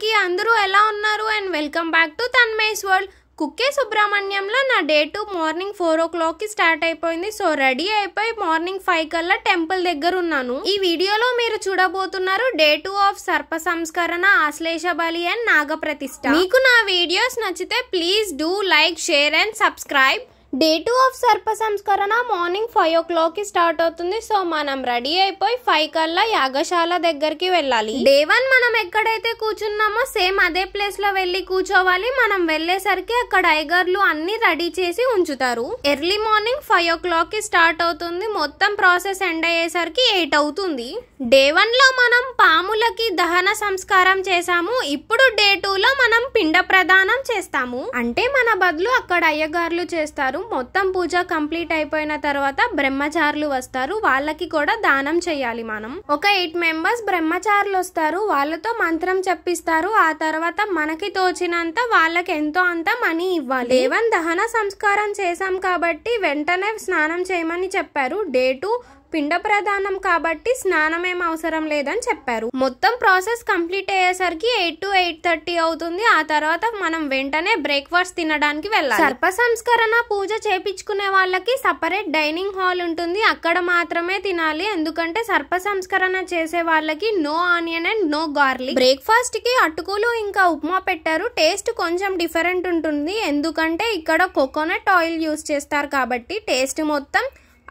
అందరికీ అందరూ ఎలా ఉన్నారు and welcome back to Tanmay's world. Kukke సుబ్రహ్మణ్యంలో నా డే 2 మార్నింగ్ 4 o'clock కి స్టార్ట్ అయిపోయింది. సో రెడీ అయిపోయి మార్నింగ్ 5 కల్లా టెంపుల్ దగ్గర ఉన్నాను. ఈ వీడియోలో మీరు చూడబోతున్నారు డే 2 ఆఫ్ సర్ప సంస్కరణ, ఆశ్లేష బలి అండ్ నాగప్రతిష్ఠ. మీకు నా వీడియోస్ నచ్చితే please do like, share and subscribe. Day 2 of సర్ప సంస్కరణ మార్నింగ్ 5 o'clock కి స్టార్ట్ అవుతుంది. సో మనం రెడీ అయిపోయి 5 కల్లా యాగశాల దగ్గరికి వెళ్ళాలి. డే 1 మనం ఎక్కడైతే కూర్చున్నామో సేమ్ అదే ప్లేస్ లో వెళ్ళి కూర్చోవాలి. మనం వెళ్ళేసరికి అక్కడ అయ్యగార్లు అన్ని రెడీ చేసి ఉంచుతారు. ఎర్లీ మార్నింగ్ 5 o'clock కి స్టార్ట్ అవుతుంది. మొత్తం ప్రాసెస్ ఎండ్ అయ్యేసరికి 8 అవుతుంది. డే 1 లో మనం పాములకి దహన సంస్కారం చేసాము. ఇప్పుడు డే 2 లో మనం పిండ ప్రదానం చేస్తాము. అంటే మన బదులు అక్కడ అయ్యగార్లు చేస్తారు. మొత్తం పూజ కంప్లీట్ అయిపోయిన తర్వాత బ్రహ్మచారులు వస్తారు. వాళ్ళకి కూడా దానం చేయాలి. మనం ఒక 8 మెంబర్స్ బ్రహ్మచారులు వస్తారు. వాళ్ళతో మంత్రం చెప్పిస్తారు. ఆ తర్వాత మనకి తోచినంత వాళ్ళకి ఎంతో అంత మనీ ఇవ్వాలి. డే 1 దహన సంస్కారం చేసాం కాబట్టి వెంటనే స్నానం చేయమని చెప్పారు. డే 2 పిండ ప్రదానం కాబట్టి స్నానం ఏం అవసరం లేదని చెప్పారు. మొత్తం ప్రాసెస్ కంప్లీట్ అయ్యేసరికి 8 to 8:30 అవుతుంది. ఆ తర్వాత మనం వెంటనే బ్రేక్ఫాస్ట్ తినడానికి వెళ్ళాలి. సర్ప సంస్కరణ పూజ చేపించుకునే వాళ్ళకి సపరేట్ డైనింగ్ హాల్ ఉంటుంది. అక్కడ మాత్రమే తినాలి. ఎందుకంటే సర్ప సంస్కరణ చేసే వాళ్ళకి no onion and no garlic. Breakfast కి అటుకులు ఇంకా ఉప్మా పెట్టారు. టేస్ట్ కొంచెం డిఫరెంట్ ఉంటుంది. ఎందుకంటే ఇక్కడ కోకోనట్ ఆయిల్ యూస్ చేస్తారు కాబట్టి టేస్ట్ మొత్తం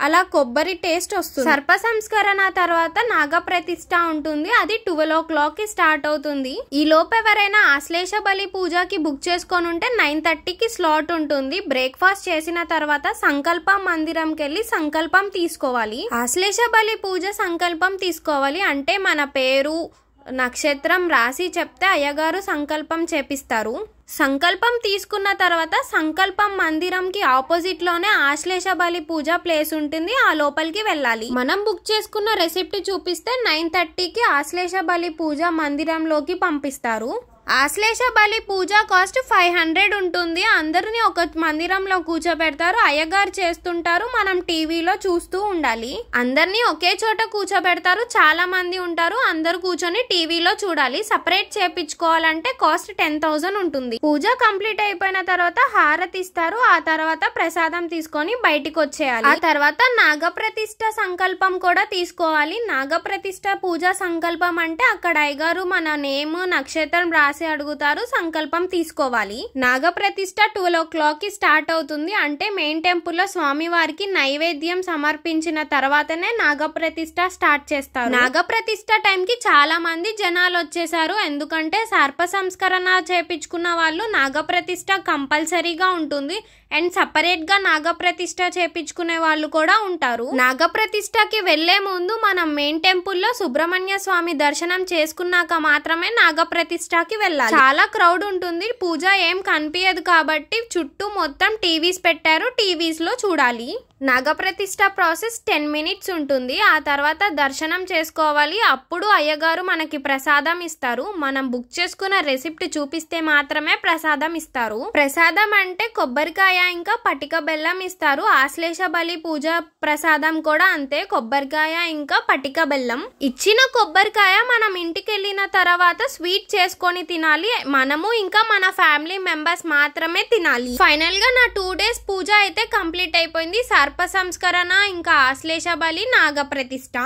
అలా కొబ్బరి టేస్ట్ వస్తుంది. సర్ప సంస్కరణ తర్వాత నాగప్రతిష్ఠ ఉంటుంది. అది 12 o'clock కి స్టార్ట్ అవుతుంది. ఈ లోపు ఎవరైనా ఆశ్లేష బలి పూజకి బుక్ చేసుకొని ఉంటే 9:30కి స్లాట్ ఉంటుంది. బ్రేక్ఫాస్ట్ చేసిన తర్వాత సంకల్పం మందిరంకి వెళ్ళి సంకల్పం తీసుకోవాలి. ఆశ్లేష బలి పూజ సంకల్పం తీసుకోవాలి. అంటే మన పేరు, నక్షత్రం రాసి చెప్తే అయ్యగారు సంకల్పం చేపిస్తారు. సంకల్పం తీసుకున్న తర్వాత సంకల్పం మందిరంకి ఆపోజిట్ లోనే ఆశ్లేష బలి పూజ ప్లేస్ ఉంటుంది. ఆ లోపలికి వెళ్ళాలి. మనం బుక్ చేసుకున్న రెసిప్ట్ చూపిస్తే 9:30కి ఆశ్లేష బలి పూజ మందిరంలోకి పంపిస్తారు. ఆశ్లేష బలి పూజ కాస్ట్ 500 ఉంటుంది. అందరినీ ఒక మందిరంలో కూర్చోబెడతారు. అయ్యగారు చేస్తుంటారు. మనం టీవీలో చూస్తూ ఉండాలి. అందరినీ ఒకే చోట కూర్చోబెడతారు. చాలా మంది ఉంటారు. అందరు కూర్చొని టీవీలో చూడాలి. సపరేట్ చేపించుకోవాలంటే కాస్ట్ 10,000 ఉంటుంది. పూజ కంప్లీట్ అయిపోయిన తర్వాత హారతి ఇస్తారు. ఆ తర్వాత ప్రసాదం తీసుకొని బయటికి వచ్చేయాలి. ఆ తర్వాత నాగప్రతిష్ఠ సంకల్పం కూడా తీసుకోవాలి. నాగప్రతిష్ఠ పూజ సంకల్పం అంటే అక్కడ అయ్యగారు మన నేమ్, నక్షత్రం రాసి అడుగుతారు. సంకల్పం తీసుకోవాలి. నాగప్రతిష్ఠ 12 o'clock కి స్టార్ట్ అవుతుంది. అంటే మెయిన్ టెంపుల్ లో స్వామి వారికి నైవేద్యం సమర్పించిన తర్వాతనే నాగప్రతిష్ఠ స్టార్ట్ చేస్తారు. నాగప్రతిష్ఠ టైం కి చాలా మంది జనాలు వచ్చేసారు. ఎందుకంటే సర్ప సంస్కరణ చేపించుకున్న వాళ్ళు నాగప్రతిష్ఠ కంపల్సరీగా ఉంటుంది. అండ్ సపరేట్ గా నాగప్రతిష్ఠ చేపించుకునే వాళ్ళు కూడా ఉంటారు. నాగప్రతిష్ఠకి వెళ్లే ముందు మనం మెయిన్ టెంపుల్ లో సుబ్రహ్మణ్య స్వామి దర్శనం చేసుకున్నాక మాత్రమే నాగప్రతిష్ఠకి వెళ్ళాలి. చాలా క్రౌడ్ ఉంటుంది. పూజ ఏం కనిపించదు కాబట్టి చుట్టూ మొత్తం టీవీస్ పెట్టారు. టీవీస్ లో చూడాలి. నాగప్రతిష్ఠ ప్రాసెస్ 10 minutes ఉంటుంది. ఆ తర్వాత దర్శనం చేసుకోవాలి. అప్పుడు అయ్యగారు మనకి ప్రసాదం ఇస్తారు. మనం బుక్ చేసుకున్న రెసిప్ట్ చూపిస్తే మాత్రమే ప్రసాదం ఇస్తారు. ప్రసాదం అంటే కొబ్బరికాయ ఇంకా పటిక బెల్లం ఇస్తారు. ఆశ్లేష బలి పూజ ప్రసాదం కూడా అంతే, కొబ్బరికాయ ఇంకా పటిక బెల్లం. ఇచ్చిన కొబ్బరికాయ మనం ఇంటికి వెళ్ళిన తర్వాత స్వీట్ చేసుకొని తినాలి. మనము ఇంకా మన ఫ్యామిలీ మెంబర్స్ మాత్రమే తినాలి. ఫైనల్ గా నా 2 days పూజ అయితే కంప్లీట్ అయిపోయింది. సర్ప సంస్కరణ ఇంకా ఆశ్లేష బలి, నాగప్రతిష్ఠ.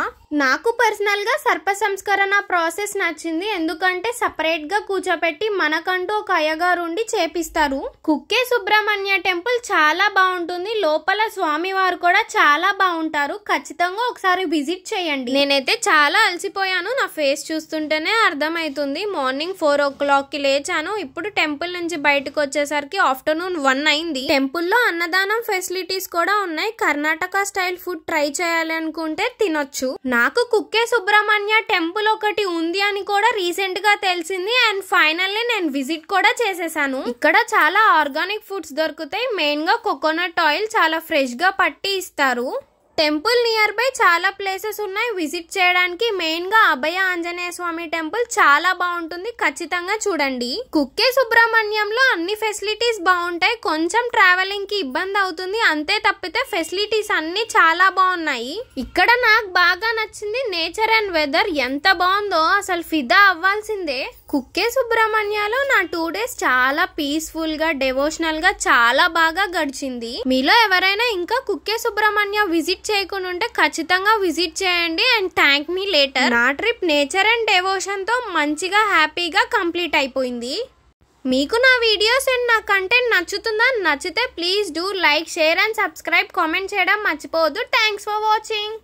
నాకు పర్సనల్ గా సర్ప సంస్కరణ ప్రాసెస్ నచ్చింది. ఎందుకంటే సపరేట్ గా కూర్చోపెట్టి మనకంటూ ఒక అయ్యగారు ఉండి చేపిస్తారు. కుక్కే సుబ్రహ్మణ్య టెంపుల్ చాలా బాగుంటుంది. లోపల స్వామి వారు కూడా చాలా బాగుంటారు. ఖచ్చితంగా ఒకసారి విజిట్ చేయండి. నేనైతే చాలా అలసిపోయాను. నా ఫేస్ చూస్తుంటేనే అర్థమవుతుంది. మార్నింగ్ 4 o'clock కి లేచాను. ఇప్పుడు టెంపుల్ నుంచి బయటకు వచ్చేసరికి ఆఫ్టర్నూన్ 1 అయింది. టెంపుల్లో అన్నదానం ఫెసిలిటీస్ కూడా ఉన్నాయి. కర్ణాటక స్టైల్ ఫుడ్ ట్రై చేయాలి అనుకుంటే తినొచ్చు. నాకు కుక్కే సుబ్రహ్మణ్య టెంపుల్ ఒకటి ఉంది అని కూడా రీసెంట్ గా తెలిసింది. అండ్ ఫైనల్లీ నేను విజిట్ కూడా చేసేసాను. ఇక్కడ చాలా ఆర్గానిక్ ఫుడ్స్ దొరుకుతాయి. మెయిన్ గా కోకోనట్ ఆయిల్ చాలా ఫ్రెష్ గా పట్టి ఇస్తారు. టెంపుల్ నియర్ బై చాలా ప్లేసెస్ ఉన్నాయి విజిట్ చేయడానికి. మెయిన్ గా అభయ ఆంజనేయ స్వామి టెంపుల్ చాలా బాగుంటుంది, ఖచ్చితంగా చూడండి. కుక్కే సుబ్రహ్మణ్యంలో అన్ని ఫెసిలిటీస్ బాగుంటాయి, కొంచెం ట్రావెలింగ్ కి ఇబ్బంది అవుతుంది అంతే తప్పితే ఫెసిలిటీస్ అన్ని చాలా బాగున్నాయి. ఇక్కడ నాకు బాగా నచ్చింది నేచర్ అండ్ వెదర్, ఎంత బాగుందో అసలు ఫిదా అవ్వాల్సిందే. కుక్కే సుబ్రహ్మణ్యలో నా 2 days చాలా పీస్ఫుల్ గా డెవోషనల్ గా చాలా బాగా గడిచింది. మీలో ఎవరైనా ఇంకా కుక్కే సుబ్రహ్మణ్య విజిట్ చేయకుండా ఉంటే ఖచ్చితంగా విజిట్ చేయండి అండ్ థ్యాంక్ మీ లేటర్. నా ట్రిప్ నేచర్ అండ్ డెవోషన్ తో మంచిగా హ్యాపీగా కంప్లీట్ అయిపోయింది. మీకు నా వీడియోస్ అండ్ నా కంటెంట్ నచ్చుతుందా? నచ్చితే please do like, share and subscribe. Comment చేయడం మర్చిపోవద్దు. Thanks for watching.